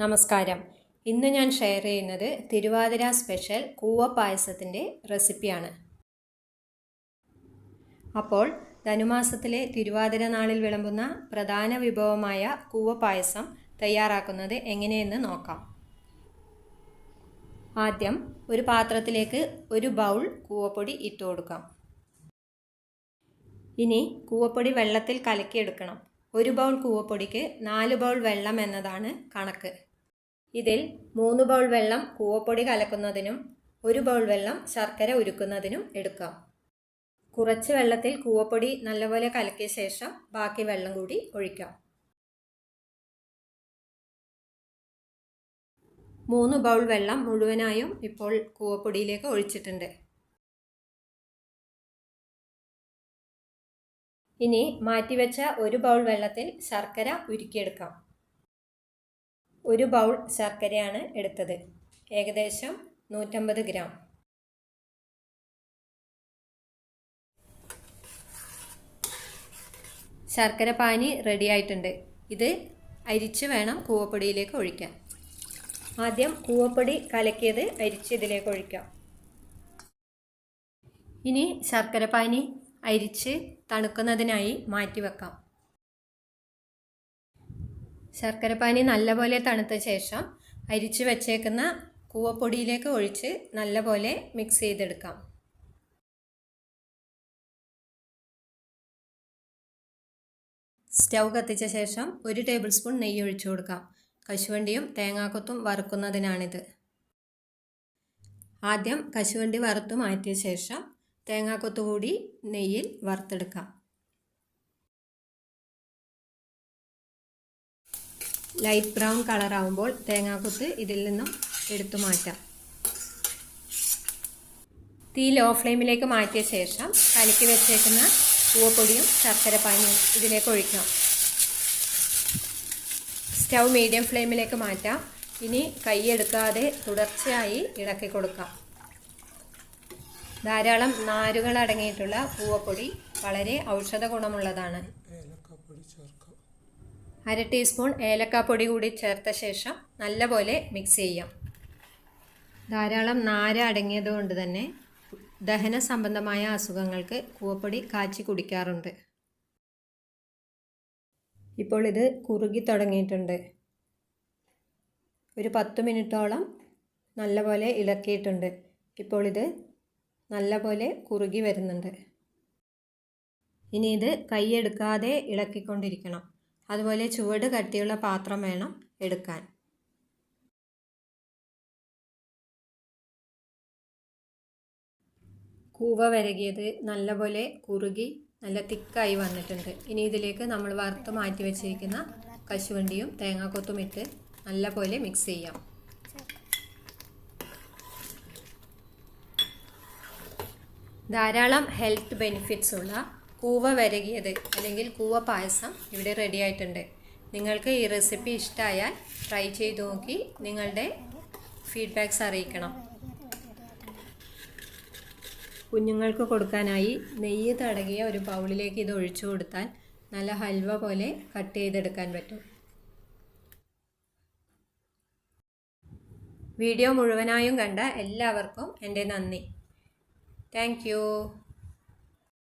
നമസ്കാരം. ഇന്ന് ഞാൻ ഷെയർ ചെയ്യുന്നത് തിരുവാതിര സ്പെഷ്യൽ കൂവപ്പായസത്തിൻ്റെ റെസിപ്പിയാണ്. അപ്പോൾ ധനുമാസത്തിലെ തിരുവാതിര നാളിൽ വിളമ്പുന്ന പ്രധാന വിഭവമായ കൂവപ്പായസം തയ്യാറാക്കുന്നത് എങ്ങനെയെന്ന് നോക്കാം. ആദ്യം ഒരു പാത്രത്തിലേക്ക് ഒരു ബൗൾ കൂവപ്പൊടി ഇട്ട് കൊടുക്കാം. ഇനി കൂവപ്പൊടി വെള്ളത്തിൽ കലക്കിയെടുക്കണം. ഒരു ബൗൾ കൂവപ്പൊടിക്ക് 4 ബൗൾ വെള്ളം എന്നതാണ് കണക്ക്. ഇതിൽ 3 ബൗൾ വെള്ളം കൂവപ്പൊടി കലക്കുന്നതിനും 1 ബൗൾ വെള്ളം ശർക്കര ഉരുക്കുന്നതിനും എടുക്കാം. കുറച്ച് വെള്ളത്തിൽ കൂവപ്പൊടി നല്ലപോലെ കലക്കിയ ശേഷം ബാക്കി വെള്ളം കൂടി ഒഴിക്കാം. 3 ബൗൾ വെള്ളം മുഴുവനായും ഇപ്പോൾ കൂവപ്പൊടിയിലേക്ക് ഒഴിച്ചിട്ടുണ്ട്. ഇനി മാറ്റിവെച്ച 1 ബൗൾ വെള്ളത്തിൽ ശർക്കര ഉരുക്കിയെടുക്കാം. 1 ബൗൾ ശർക്കരയാണ് എടുത്തത്, ഏകദേശം 150 ഗ്രാം. ശർക്കര പാനി റെഡി ആയിട്ടുണ്ട്. ഇത് അരിച്ച് വേണം കൂവപ്പൊടിയിലേക്ക് ഒഴിക്കാൻ. ആദ്യം കൂവപ്പൊടി കലക്കിയത് അരിച്ച് ഇതിലേക്ക് ഒഴിക്കാം. ഇനി ശർക്കര പാനി അരിച്ച് തണുക്കുന്നതിനായി മാറ്റിവെക്കാം. ശർക്കരപ്പാനി നല്ലപോലെ തണുത്ത ശേഷം അരിച്ചു വച്ചേക്കുന്ന കൂവപ്പൊടിയിലേക്ക് ഒഴിച്ച് നല്ലപോലെ മിക്സ് ചെയ്തെടുക്കാം. സ്റ്റൗ കത്തിച്ച ശേഷം 1 ടേബിൾ സ്പൂൺ നെയ്യ് ഒഴിച്ചു കൊടുക്കാം. കശുവണ്ടിയും തേങ്ങാക്കൊത്തും വറുക്കുന്നതിനാണിത്. ആദ്യം കശുവണ്ടി വറുത്ത് മാറ്റിയ ശേഷം തേങ്ങാക്കൊത്ത് കൂടി നെയ്യിൽ വറുത്തെടുക്കാം. ലൈറ്റ് ബ്രൗൺ കളറാവുമ്പോൾ തേങ്ങാക്കൊത്ത് ഇതിൽ നിന്നും എടുത്തു മാറ്റാം. തീ ലോ ഫ്ലെയിമിലേക്ക് മാറ്റിയ ശേഷം കലക്കി വെച്ചേക്കുന്ന കൂവപ്പൊടിയും ശർക്കരപ്പാനിയും ഇതിലേക്ക് ഒഴിക്കാം. സ്റ്റൗ മീഡിയം ഫ്ലെയിമിലേക്ക് മാറ്റാം. ഇനി കൈയെടുക്കാതെ തുടർച്ചയായി ഇളക്കി കൊടുക്കാം. ധാരാളം നാരുകൾ അടങ്ങിയിട്ടുള്ള കൂവപ്പൊടി വളരെ ഔഷധ ഗുണമുള്ളതാണ്. 1/2 ടീസ്പൂൺ ഏലക്കാപ്പൊടി കൂടി ചേർത്ത ശേഷം നല്ലപോലെ മിക്സ് ചെയ്യാം. ധാരാളം നാര് അടങ്ങിയതുകൊണ്ട് തന്നെ ദഹന സംബന്ധമായ അസുഖങ്ങൾക്ക് കൂവപ്പൊടി കാച്ചി കുടിക്കാറുണ്ട്. ഇപ്പോൾ ഇത് കുറുകി തുടങ്ങിയിട്ടുണ്ട്. ഒരു 10 മിനിറ്റോളം നല്ലപോലെ ഇളക്കിയിട്ടുണ്ട്. ഇപ്പോൾ ഇത് നല്ലപോലെ കുറുകി വരുന്നുണ്ട്. ഇനി ഇത് കൈയെടുക്കാതെ ഇളക്കിക്കൊണ്ടിരിക്കണം. അതുപോലെ ചുവട് കട്ടിയുള്ള പാത്രം വേണം എടുക്കാൻ. കൂവ വരകിയത് നല്ലപോലെ കുറുകി നല്ല തിക്കായി വന്നിട്ടുണ്ട്. ഇനി ഇതിലേക്ക് നമ്മൾ വറുത്ത് മാറ്റി വെച്ചിരിക്കുന്ന കശുവണ്ടിയും തേങ്ങാക്കൊത്തും ഇട്ട് നല്ലപോലെ മിക്സ് ചെയ്യാം. ധാരാളം ഹെൽത്ത് ബെനിഫിറ്റ്സ് ഉള്ള കൂവ വരകിയത് അല്ലെങ്കിൽ കൂവ പായസം ഇവിടെ റെഡി ആയിട്ടുണ്ട്. നിങ്ങൾക്ക് ഈ റെസിപ്പി ഇഷ്ടമായാൽ ട്രൈ ചെയ്ത് നോക്കി നിങ്ങളുടെ ഫീഡ്ബാക്ക്സ് അറിയിക്കണം. കുഞ്ഞുങ്ങൾക്ക് കൊടുക്കാനായി നെയ്യ് തടകിയ ഒരു ബൗളിലേക്ക് ഇത് ഒഴിച്ചു കൊടുത്താൽ നല്ല ഹൽവ പോലെ കട്ട് ചെയ്തെടുക്കാൻ പറ്റും. വീഡിയോ മുഴുവനായും കണ്ട എല്ലാവർക്കും എൻ്റെ നന്ദി. Thank you.